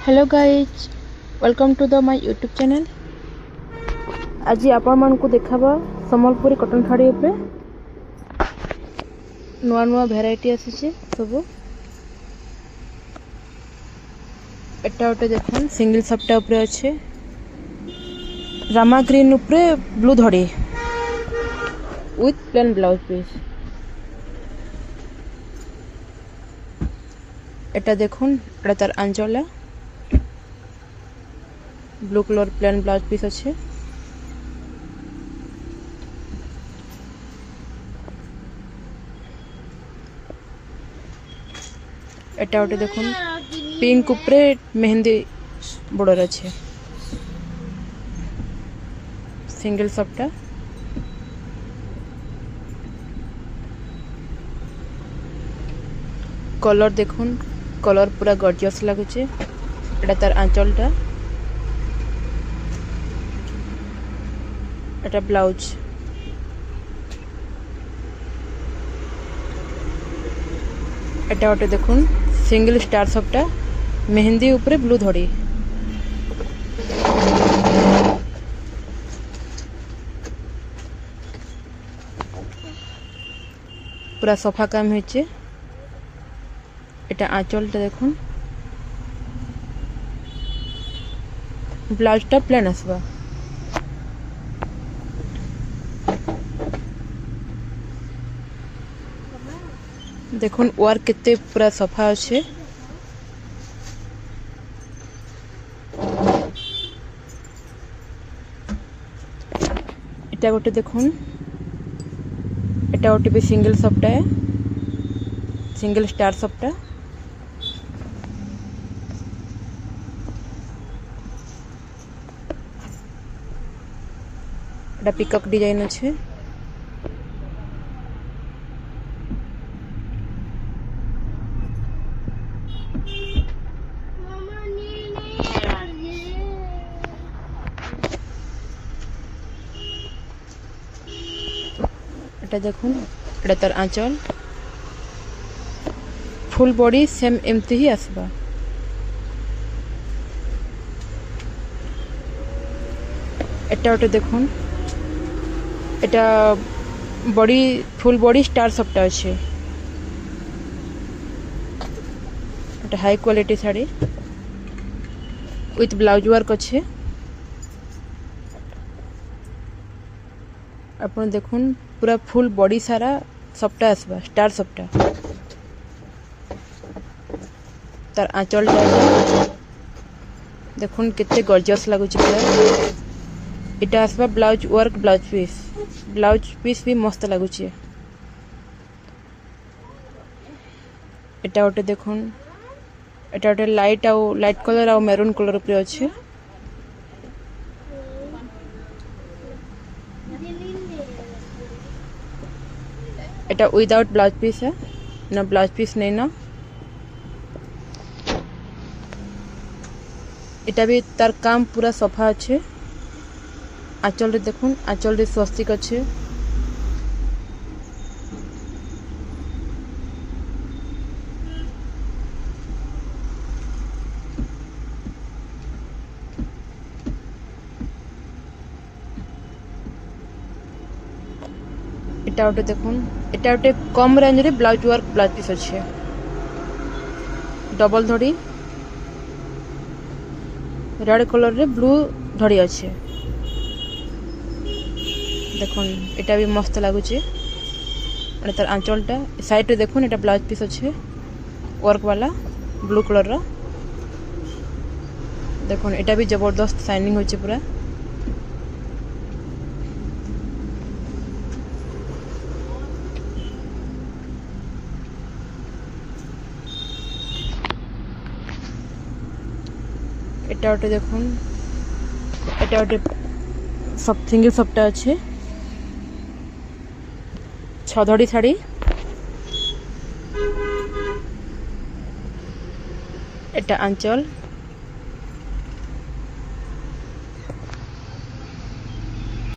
Hello guys welcome to the my YouTube channel. आज आपण मान को देखाबा सम्बलपुरी कटन शाड़ी उपरे नुआ नुआ भेराइटी आसीचे सब। एटा ओटे देखन सिंगल सप्टा उपरे अच्छे रामा ग्रीन उपरे ब्लू धड़ी विथ प्लेन ब्लाउज पीस। एटा देखुन एटा तार आंचल blue colour plain blouse piece अच्छे। एटा ओटे देखुन पिंक उपरे मेहंदी बॉर्डर अच्छे सिंगल सप्टा। कलर देखुन कलर पूरा गॉर्जियस लगुचे। एटा तार आंचलटा एटा ब्लाउज। एटा ओटे देखुन सिंगल स्टार सप्टा मेहंदी उपरे ब्लू धड़ी। पूरा सफा काम होइचे। एटा आंचलटा देखुन ब्लाउजटा प्लेन आसबा। देखुन वर्क केते पूरा सफा अच्छे। एटा गोटे देखुन एटा गोटे भी सिंगल सप्टा है सिंगल स्टार सप्टा। एटा पिकअप डिजाइन अच्छे। एटा देखुन एटा तार आंचल फुल बॉडी सेम एमती ही आसबा। एटा ओटे देखुन एटा बॉडी फुल बॉडी स्टार सप्टा अच्छे। एटा high quality sari with blouse work अच्छे। अपन देखुन पूरा फुल बॉडी सारा सप्टा आसबा स्टार सप्टा। तार आंचल देखुन केते गॉर्जियस लागुची पूरा। इटा आसबा ब्लाउज वर्क ब्लाउज पीस भी मस्त लागुची। एटा ओटे देखुन एटा ओटे लाइट कलर आ मेरून कलर उपरे अच्छे। एटा विदाउट ब्लाउज पीस है ना ब्लाउज पीस नहीं ना। एटा भी तार काम पूरा सफा अच्छे। आंचल रे देखुन आंचल रे स्वस्तिक अच्छे। एटा ओटे देखुन एटा ओटे कम रेंज रे ब्लाउज वर्क ब्लाउज पीस अच्छे। डबल धड़ी रेड कलर रे ब्लू धड़ी अच्छे। देखुन एटा भी मस्त लागुचे। एटा तार आंचलटा साइड रे देखुन एटा ब्लाउज पीस अच्छे वर्क वाला ब्लू कलर रा। देखुन एटा भी जबरदस्त शाइनिंग होचे पूरा। एटा ओटे देखुन एटा ओटे सब सिंगल सप्टा अच्छे छधड़ी शाड़ी। एटा आंचल